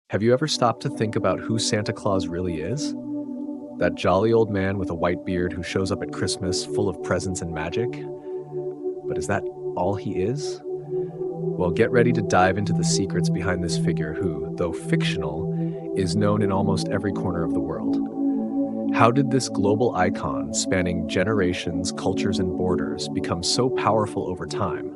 Have you ever stopped to think about who Santa Claus really is? That jolly old man with a white beard who shows up at Christmas full of presents and magic? But is that all he is? Well, get ready to dive into the secrets behind this figure who, though fictional, is known in almost every corner of the world. How did this global icon, spanning generations, cultures, and borders, become so powerful over time?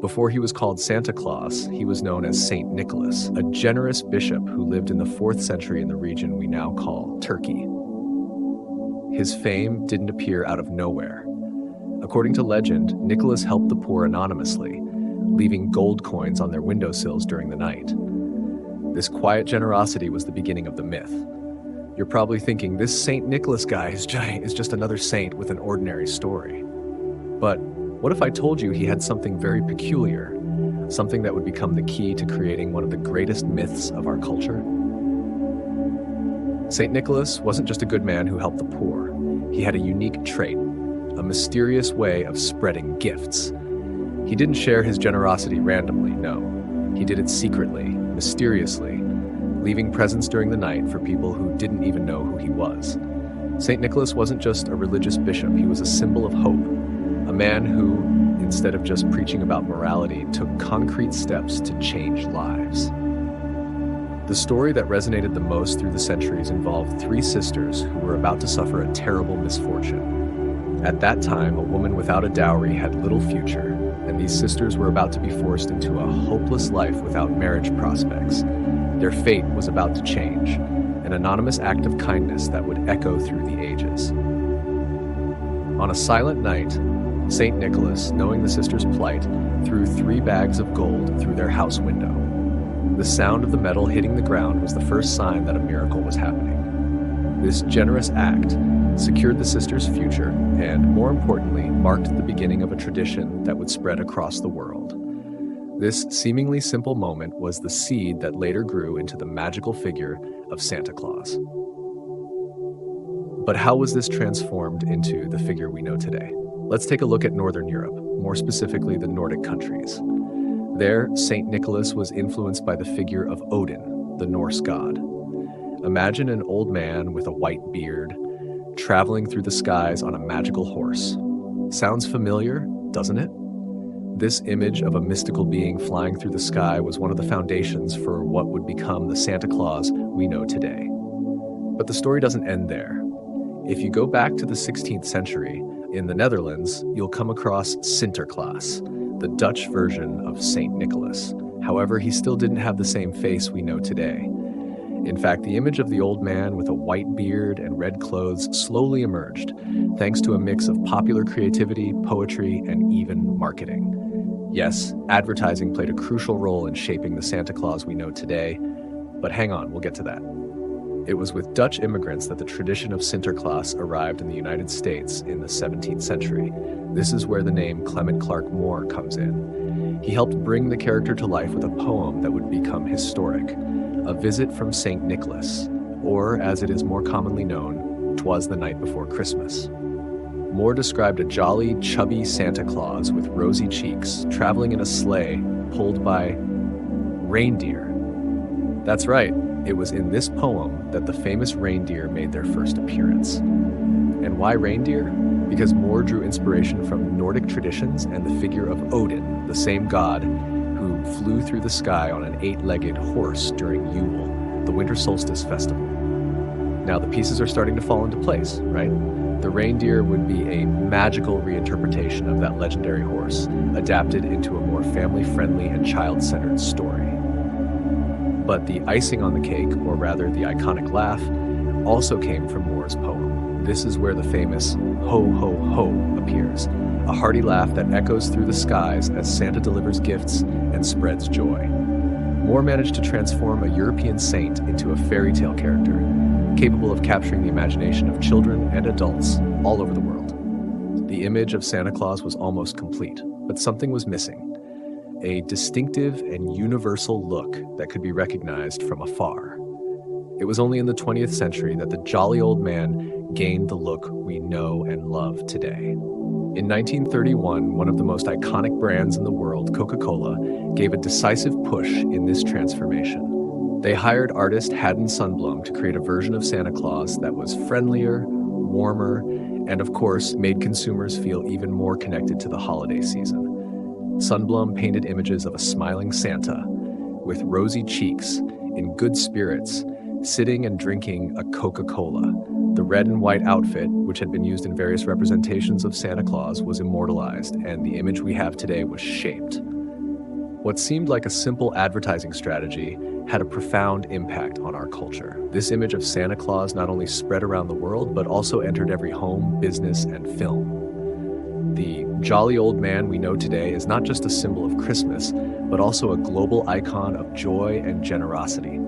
Before he was called Santa Claus, he was known as Saint Nicholas, a generous bishop who lived in the 4th century in the region we now call Turkey. His fame didn't appear out of nowhere. According to legend, Nicholas helped the poor anonymously, leaving gold coins on their windowsills during the night. This quiet generosity was the beginning of the myth. You're probably thinking, this Saint Nicholas guy is just another saint with an ordinary story. But what if I told you he had something very peculiar, something that would become the key to creating one of the greatest myths of our culture? Saint Nicholas wasn't just a good man who helped the poor. He had a unique trait, a mysterious way of spreading gifts. He didn't share his generosity randomly, no. He did it secretly, mysteriously, leaving presents during the night for people who didn't even know who he was. Saint Nicholas wasn't just a religious bishop, he was a symbol of hope. A man who, instead of just preaching about morality, took concrete steps to change lives. The story that resonated the most through the centuries involved 3 sisters who were about to suffer a terrible misfortune. At that time, a woman without a dowry had little future, and these sisters were about to be forced into a hopeless life without marriage prospects. Their fate was about to change, an anonymous act of kindness that would echo through the ages. On a silent night, Saint Nicholas, knowing the sisters' plight, threw 3 bags of gold through their house window. The sound of the metal hitting the ground was the first sign that a miracle was happening. This generous act secured the sisters' future and, more importantly, marked the beginning of a tradition that would spread across the world. This seemingly simple moment was the seed that later grew into the magical figure of Santa Claus. But how was this transformed into the figure we know today? Let's take a look at Northern Europe, more specifically the Nordic countries. There, Saint Nicholas was influenced by the figure of Odin, the Norse god. Imagine an old man with a white beard, traveling through the skies on a magical horse. Sounds familiar, doesn't it? This image of a mystical being flying through the sky was one of the foundations for what would become the Santa Claus we know today. But the story doesn't end there. If you go back to the 16th century, in the Netherlands, you'll come across Sinterklaas, the Dutch version of Saint Nicholas. However, he still didn't have the same face we know today. In fact, the image of the old man with a white beard and red clothes slowly emerged, thanks to a mix of popular creativity, poetry, and even marketing. Yes, advertising played a crucial role in shaping the Santa Claus we know today, but hang on, we'll get to that. It was with Dutch immigrants that the tradition of Sinterklaas arrived in the United States in the 17th century. This is where the name Clement Clarke Moore comes in. He helped bring the character to life with a poem that would become historic, A Visit from St. Nicholas, or as it is more commonly known, 'Twas the Night Before Christmas. Moore described a jolly, chubby Santa Claus with rosy cheeks, traveling in a sleigh pulled by reindeer. That's right. It was in this poem that the famous reindeer made their first appearance. And why reindeer? Because Moore drew inspiration from Nordic traditions and the figure of Odin, the same god who flew through the sky on an 8-legged horse during Yule, the winter solstice festival. Now the pieces are starting to fall into place, right? The reindeer would be a magical reinterpretation of that legendary horse, adapted into a more family-friendly and child-centered story. But the icing on the cake, or rather the iconic laugh, also came from Moore's poem. This is where the famous ho ho ho appears, a hearty laugh that echoes through the skies as Santa delivers gifts and spreads joy. Moore managed to transform a European saint into a fairy tale character, capable of capturing the imagination of children and adults all over the world. The image of Santa Claus was almost complete, but something was missing. A distinctive and universal look that could be recognized from afar. It was only in the 20th century that the jolly old man gained the look we know and love today. In 1931, one of the most iconic brands in the world, Coca-Cola, gave a decisive push in this transformation. They hired artist Haddon Sundblom to create a version of Santa Claus that was friendlier, warmer, and of course made consumers feel even more connected to the holiday season. Sundblom painted images of a smiling Santa with rosy cheeks, in good spirits, sitting and drinking a Coca-Cola. The red and white outfit, which had been used in various representations of Santa Claus, was immortalized, and the image we have today was shaped. What seemed like a simple advertising strategy had a profound impact on our culture. This image of Santa Claus not only spread around the world, but also entered every home, business, and film. The jolly old man we know today is not just a symbol of Christmas, but also a global icon of joy and generosity.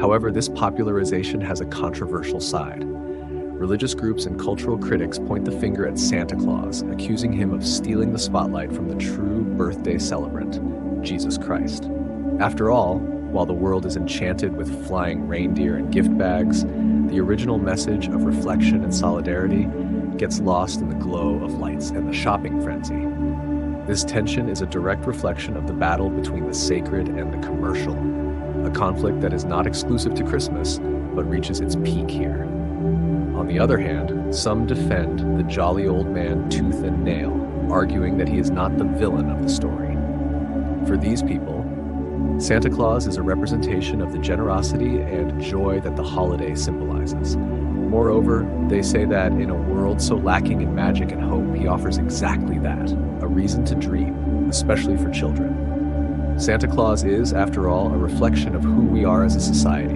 However, this popularization has a controversial side. Religious groups and cultural critics point the finger at Santa Claus, accusing him of stealing the spotlight from the true birthday celebrant, Jesus Christ. After all, while the world is enchanted with flying reindeer and gift bags, the original message of reflection and solidarity gets lost in the glow of lights and the shopping frenzy. This tension is a direct reflection of the battle between the sacred and the commercial, a conflict that is not exclusive to Christmas, but reaches its peak here. On the other hand, some defend the jolly old man tooth and nail, arguing that he is not the villain of the story. For these people, Santa Claus is a representation of the generosity and joy that the holiday symbolizes. Moreover, they say that in a world so lacking in magic and hope, he offers exactly that, a reason to dream, especially for children. Santa Claus is, after all, a reflection of who we are as a society.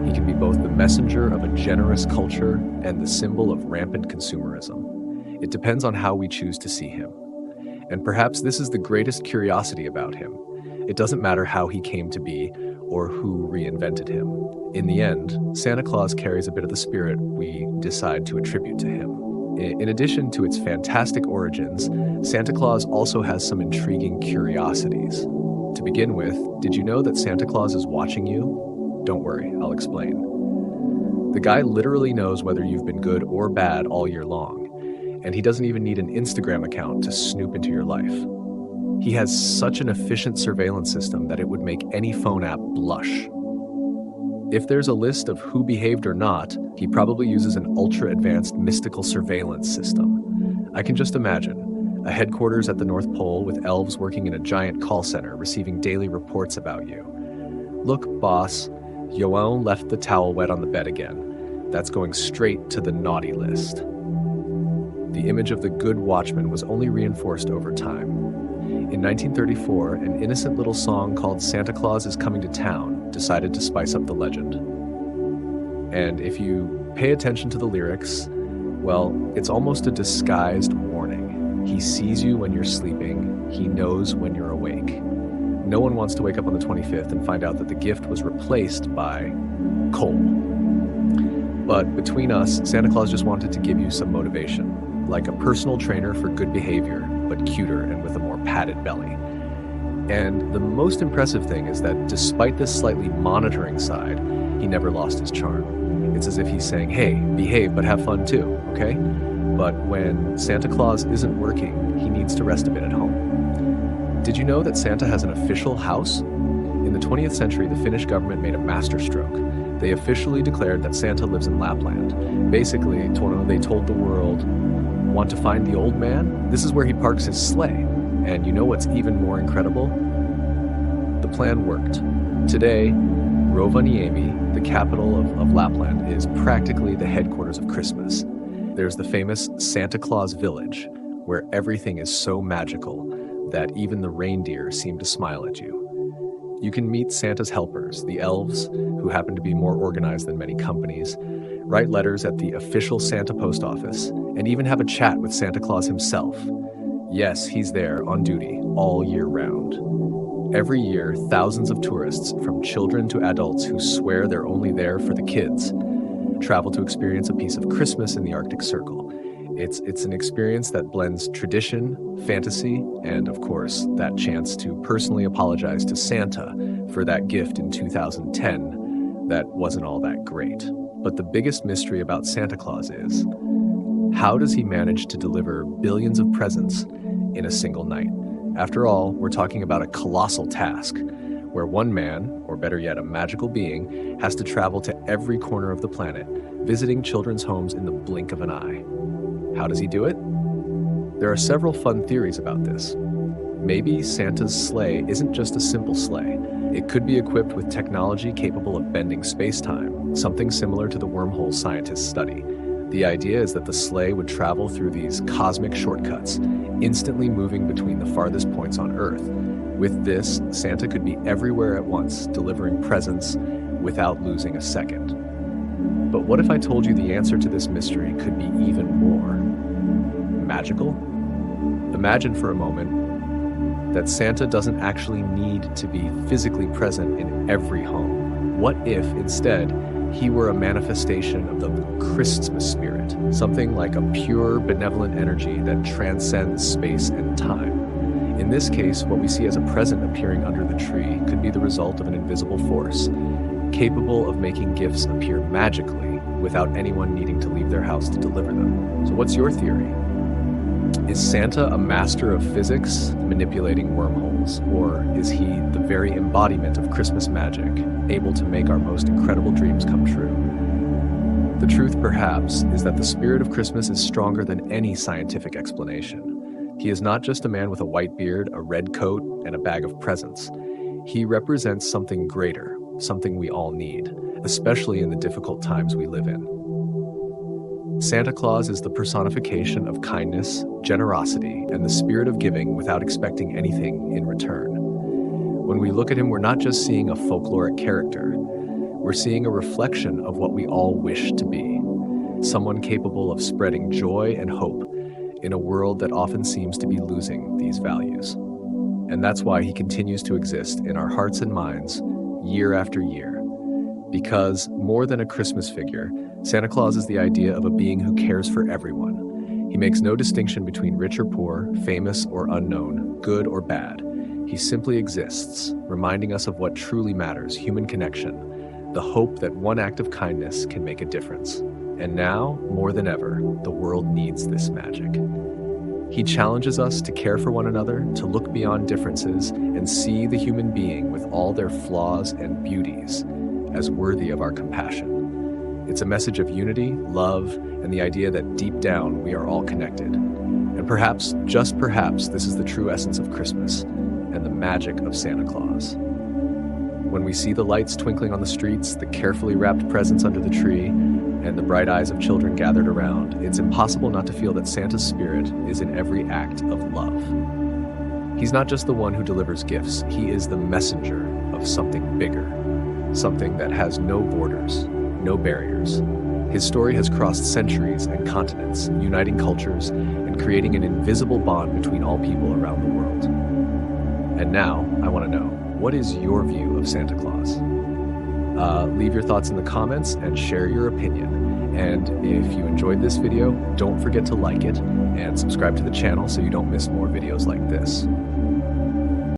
He can be both the messenger of a generous culture and the symbol of rampant consumerism. It depends on how we choose to see him. And perhaps this is the greatest curiosity about him. It doesn't matter how he came to be or who reinvented him. In the end, Santa Claus carries a bit of the spirit we decide to attribute to him. In addition to its fantastic origins, Santa Claus also has some intriguing curiosities. To begin with, did you know that Santa Claus is watching you? Don't worry, I'll explain. The guy literally knows whether you've been good or bad all year long, and he doesn't even need an Instagram account to snoop into your life. He has such an efficient surveillance system that it would make any phone app blush. If there's a list of who behaved or not, he probably uses an ultra-advanced mystical surveillance system. I can just imagine a headquarters at the North Pole with elves working in a giant call center receiving daily reports about you. Look, boss, Yoel left the towel wet on the bed again. That's going straight to the naughty list. The image of the good watchman was only reinforced over time. In 1934, an innocent little song called Santa Claus is Coming to Town decided to spice up the legend. And if you pay attention to the lyrics, well, it's almost a disguised warning. He sees you when you're sleeping. He knows when you're awake. No one wants to wake up on the 25th and find out that the gift was replaced by coal. But between us, Santa Claus just wanted to give you some motivation, like a personal trainer for good behavior, but cuter and with a more padded belly. And the most impressive thing is that despite this slightly monitoring side, he never lost his charm. It's as if he's saying, hey, behave, but have fun too, okay? But when Santa Claus isn't working, he needs to rest a bit at home. Did you know that Santa has an official house? In the 20th century, the Finnish government made a masterstroke. They officially declared that Santa lives in Lapland. Basically, they told the world, want to find the old man? This is where he parks his sleigh. And you know what's even more incredible? The plan worked. Today, Rovaniemi, the capital of Lapland, is practically the headquarters of Christmas. There's the famous Santa Claus Village, where everything is so magical that even the reindeer seem to smile at you. You can meet Santa's helpers, the elves, who happen to be more organized than many companies, write letters at the official Santa post office, and even have a chat with Santa Claus himself. Yes, he's there on duty all year round. Every year, thousands of tourists, from children to adults who swear they're only there for the kids, travel to experience a piece of Christmas in the Arctic Circle. It's an experience that blends tradition, fantasy, and of course, that chance to personally apologize to Santa for that gift in 2010 that wasn't all that great. But the biggest mystery about Santa Claus is, how does he manage to deliver billions of presents in a single night? After all, we're talking about a colossal task, where one man, or better yet, a magical being, has to travel to every corner of the planet, visiting children's homes in the blink of an eye. How does he do it? There are several fun theories about this. Maybe Santa's sleigh isn't just a simple sleigh. It could be equipped with technology capable of bending space-time, something similar to the wormhole scientists study. The idea is that the sleigh would travel through these cosmic shortcuts, instantly moving between the farthest points on Earth. With this, Santa could be everywhere at once, delivering presents without losing a second. But what if I told you the answer to this mystery could be even more magical? Imagine for a moment that Santa doesn't actually need to be physically present in every home. What if, instead, he were a manifestation of the Christmas spirit, something like a pure, benevolent energy that transcends space and time? In this case, what we see as a present appearing under the tree could be the result of an invisible force, capable of making gifts appear magically without anyone needing to leave their house to deliver them. So what's your theory? Is Santa a master of physics, manipulating wormholes, or is he the very embodiment of Christmas magic, able to make our most incredible dreams come true? The truth, perhaps, is that the spirit of Christmas is stronger than any scientific explanation. He is not just a man with a white beard, a red coat, and a bag of presents. He represents something greater, something we all need, especially in the difficult times we live in. Santa Claus is the personification of kindness, generosity, and the spirit of giving without expecting anything in return. When we look at him, we're not just seeing a folkloric character. We're seeing a reflection of what we all wish to be, someone capable of spreading joy and hope in a world that often seems to be losing these values. And that's why he continues to exist in our hearts and minds year after year. Because more than a Christmas figure, Santa Claus is the idea of a being who cares for everyone. He makes no distinction between rich or poor, famous or unknown, good or bad. He simply exists, reminding us of what truly matters, human connection, the hope that one act of kindness can make a difference. And now, more than ever, the world needs this magic. He challenges us to care for one another, to look beyond differences, and see the human being with all their flaws and beauties as worthy of our compassion. It's a message of unity, love, and the idea that deep down we are all connected. And perhaps, just perhaps, this is the true essence of Christmas and the magic of Santa Claus. When we see the lights twinkling on the streets, the carefully wrapped presents under the tree, and the bright eyes of children gathered around, it's impossible not to feel that Santa's spirit is in every act of love. He's not just the one who delivers gifts, he is the messenger of something bigger. Something that has no borders, no barriers. His story has crossed centuries and continents, uniting cultures and creating an invisible bond between all people around the world. And now, I want to know, what is your view of Santa Claus? Leave your thoughts in the comments and share your opinion. And if you enjoyed this video, don't forget to like it and subscribe to the channel so you don't miss more videos like this.